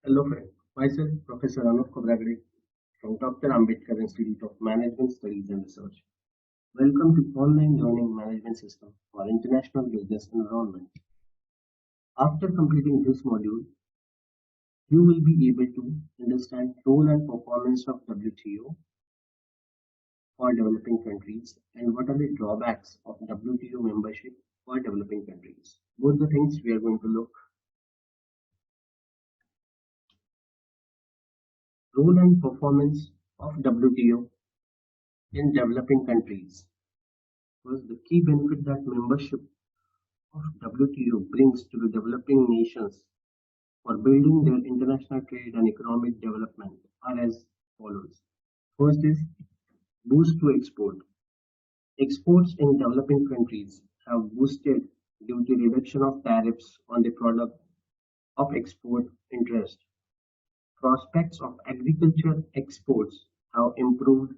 Hello friend, myself Professor Anup Kobragade from Dr. Ambedkar Institute of Management Studies and Research. Welcome to Online Learning Management System for International Business Environment. After completing this module, you will be able to understand role and performance of WTO for developing countries and what are the drawbacks of WTO membership for developing countries. Both the things we are going to look. Role and performance of WTO in developing countries. Was the key benefit that membership of WTO brings to the developing nations for building their international trade and economic development are as follows. First is boost to export. Exports in developing countries have boosted due to reduction of tariffs on the product of export interest. Prospects of agriculture exports have improved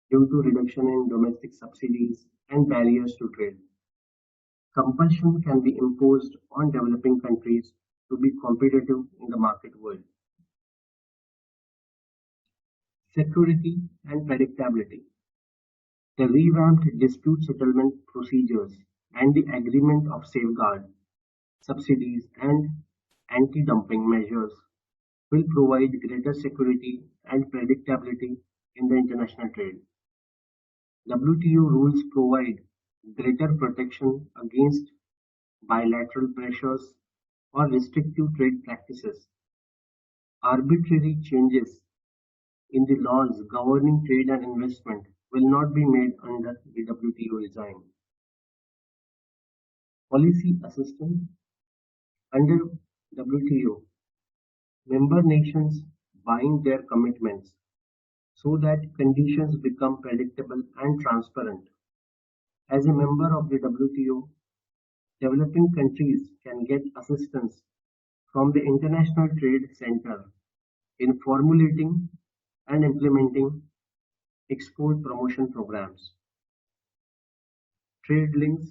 due to reduction in domestic subsidies and barriers to trade. Compulsion can be imposed on developing countries to be competitive in the market world. Security and predictability. The revamped dispute settlement procedures and the agreement of safeguard, subsidies and anti-dumping measures will provide greater security and predictability in the international trade. WTO rules provide greater protection against bilateral pressures or restrictive trade practices. Arbitrary changes in the laws governing trade and investment will not be made under the WTO regime. Policy assistance. Under WTO, member nations bind their commitments so that conditions become predictable and transparent. As a member of the WTO, developing countries can get assistance from the International Trade Center in formulating and implementing export promotion programs. Trade links.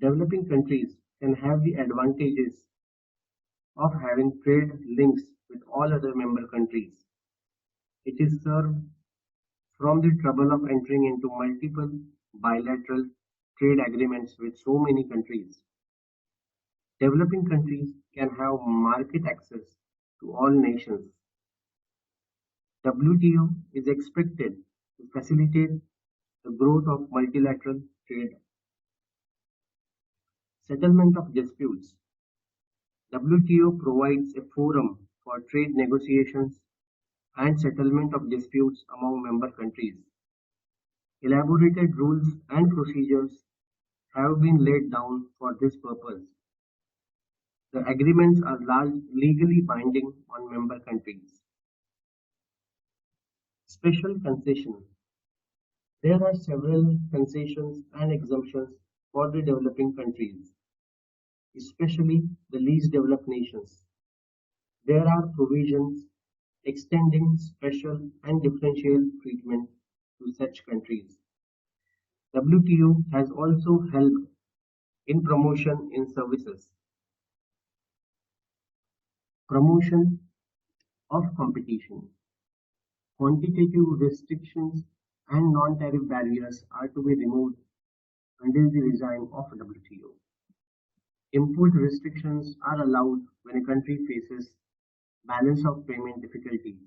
Developing countries can have the advantages of having trade links with all other member countries. It is served from the trouble of entering into multiple bilateral trade agreements with so many countries. Developing countries can have market access to all nations. WTO is expected to facilitate the growth of multilateral trade. Settlement of disputes. WTO provides a forum for trade negotiations and settlement of disputes among member countries. Elaborated rules and procedures have been laid down for this purpose. The agreements are legally binding on member countries. Special concession. There are several concessions and exemptions for the developing countries, especially the least developed nations. There are provisions extending special and differential treatment to such countries. WTO has also helped in promotion in services. Promotion of competition. Quantitative restrictions and non-tariff barriers are to be removed under the regime of WTO. Import restrictions are allowed when a country faces balance of payment difficulties.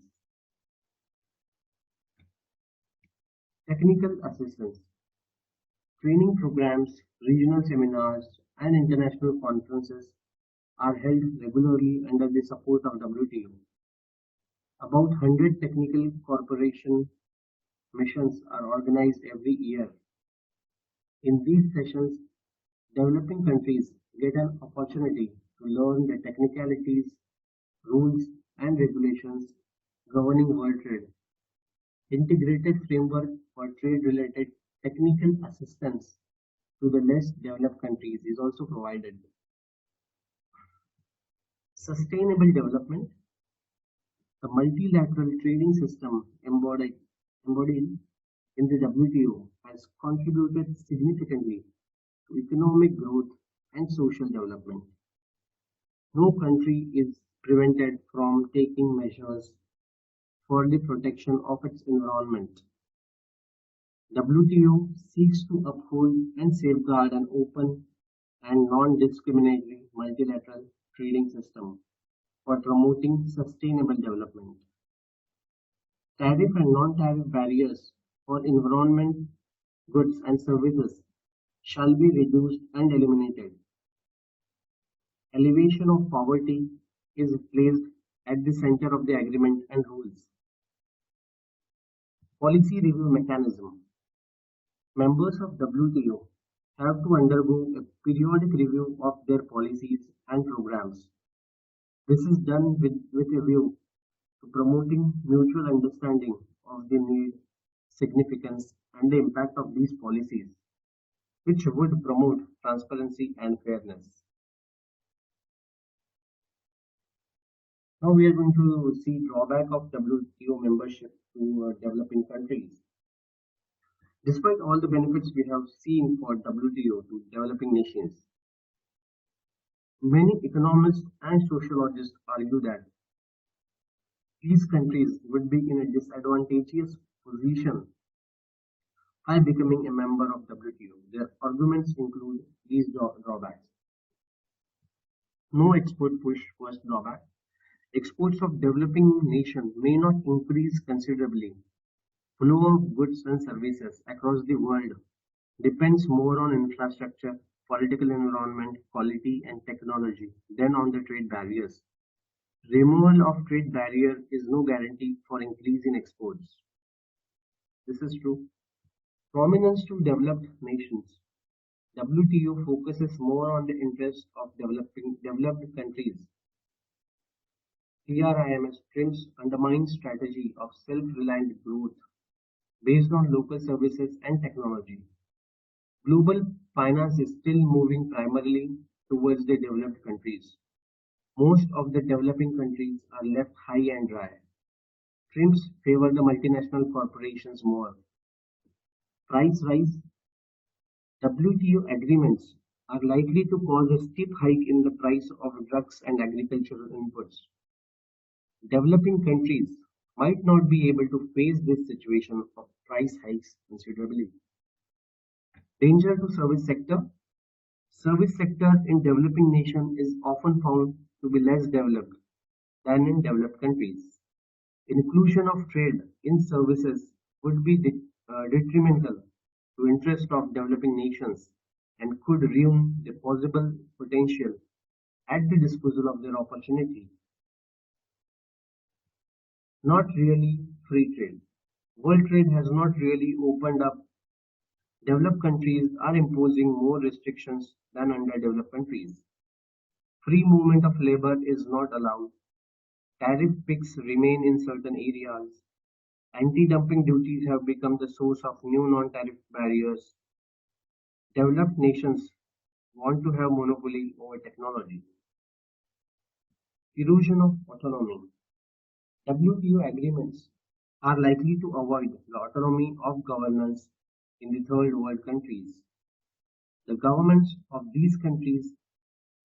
Technical assistance. Training programs, regional seminars, and international conferences are held regularly under the support of WTO. About 100 technical cooperation missions are organized every year. In these sessions, developing countries get an opportunity to learn the technicalities, rules, and regulations governing world trade. Integrated framework for trade-related technical assistance to the less developed countries is also provided. Sustainable development. The multilateral trading system embodied in the WTO has contributed significantly to economic growth and social development. No country is prevented from taking measures for the protection of its environment. WTO seeks to uphold and safeguard an open and non-discriminatory multilateral trading system for promoting sustainable development. Tariff and non-tariff barriers for environment, goods and services shall be reduced and eliminated. Elevation of poverty is placed at the center of the agreement and rules. Policy review mechanism. Members of WTO have to undergo a periodic review of their policies and programs. This is done with a view to promoting mutual understanding of the need, significance, and the impact of these policies, which would promote transparency and fairness. Now we are going to see drawback of WTO membership to developing countries. Despite all the benefits we have seen for WTO to developing nations, many economists and sociologists argue that these countries would be in a disadvantageous position by becoming a member of WTO. Their arguments include these drawbacks. No export push, first drawback. Exports of developing nations may not increase considerably. Flow of goods and services across the world depends more on infrastructure, political environment, quality, and technology than on the trade barriers. Removal of trade barrier is no guarantee for increase in exports. This is true. Prominence to developed nations. WTO focuses more on the interests of developed countries. TRIMS TRIMS undermines strategy of self-reliant growth based on local services and technology. Global finance is still moving primarily towards the developed countries. Most of the developing countries are left high and dry. TRIMS favor the multinational corporations more. Price rise. WTO agreements are likely to cause a steep hike in the price of drugs and agricultural inputs. Developing countries might not be able to face this situation of price hikes considerably. Danger to service sector. Service sector in developing nation is often found to be less developed than in developed countries. Inclusion of trade in services would be detrimental to interest of developing nations and could ruin the possible potential at the disposal of their opportunity. Not really free trade. World trade has not really opened up. Developed countries are imposing more restrictions than underdeveloped countries. Free movement of labor is not allowed. Tariff peaks remain in certain areas. Anti-dumping duties have become the source of new non-tariff barriers. Developed nations want to have monopoly over technology. Erosion of autonomy. WTO agreements are likely to avoid the autonomy of governance in the third world countries. The governments of these countries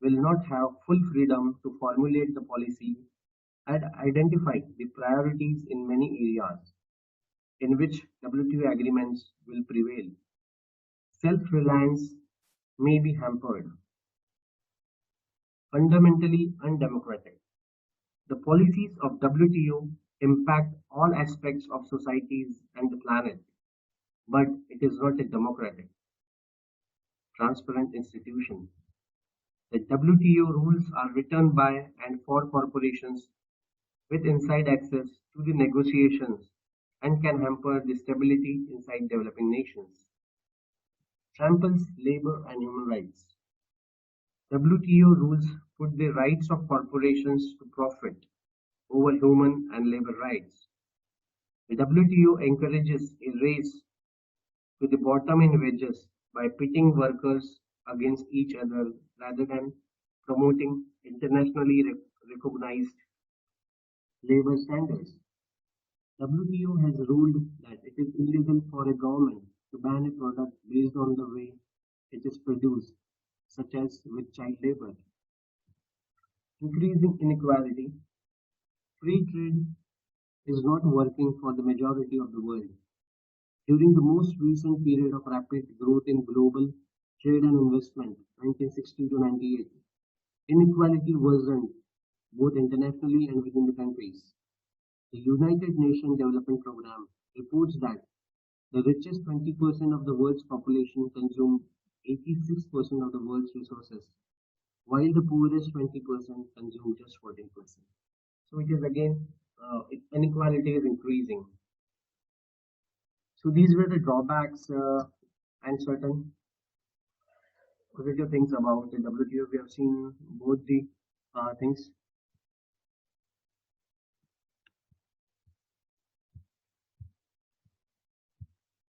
will not have full freedom to formulate the policy and identify the priorities in many areas in which WTO agreements will prevail. Self-reliance may be hampered. Fundamentally undemocratic. The policies of WTO impact all aspects of societies and the planet, but it is not a democratic, transparent institution. The WTO rules are written by and for corporations with inside access to the negotiations and can hamper the stability inside developing nations. Tramples labor and human rights. WTO rules put the rights of corporations to profit over human and labor rights. The WTO encourages a race to the bottom in wages by pitting workers against each other rather than promoting internationally recognized labor standards. WTO has ruled that it is illegal for a government to ban a product based on the way it is produced, such as with child labor. increasing inequality. Free trade is not working for the majority of the world. During the most recent period of rapid growth in global trade and investment, 1960 to 98, inequality worsened both internationally and within the countries. The United Nations Development Programme reports that the richest 20% of the world's population consume 86% of the world's resources, while the poorest 20% consume just 14%. So it is again, inequality is increasing. So these were the drawbacks and certain positive things about the WTO. We have seen both the things.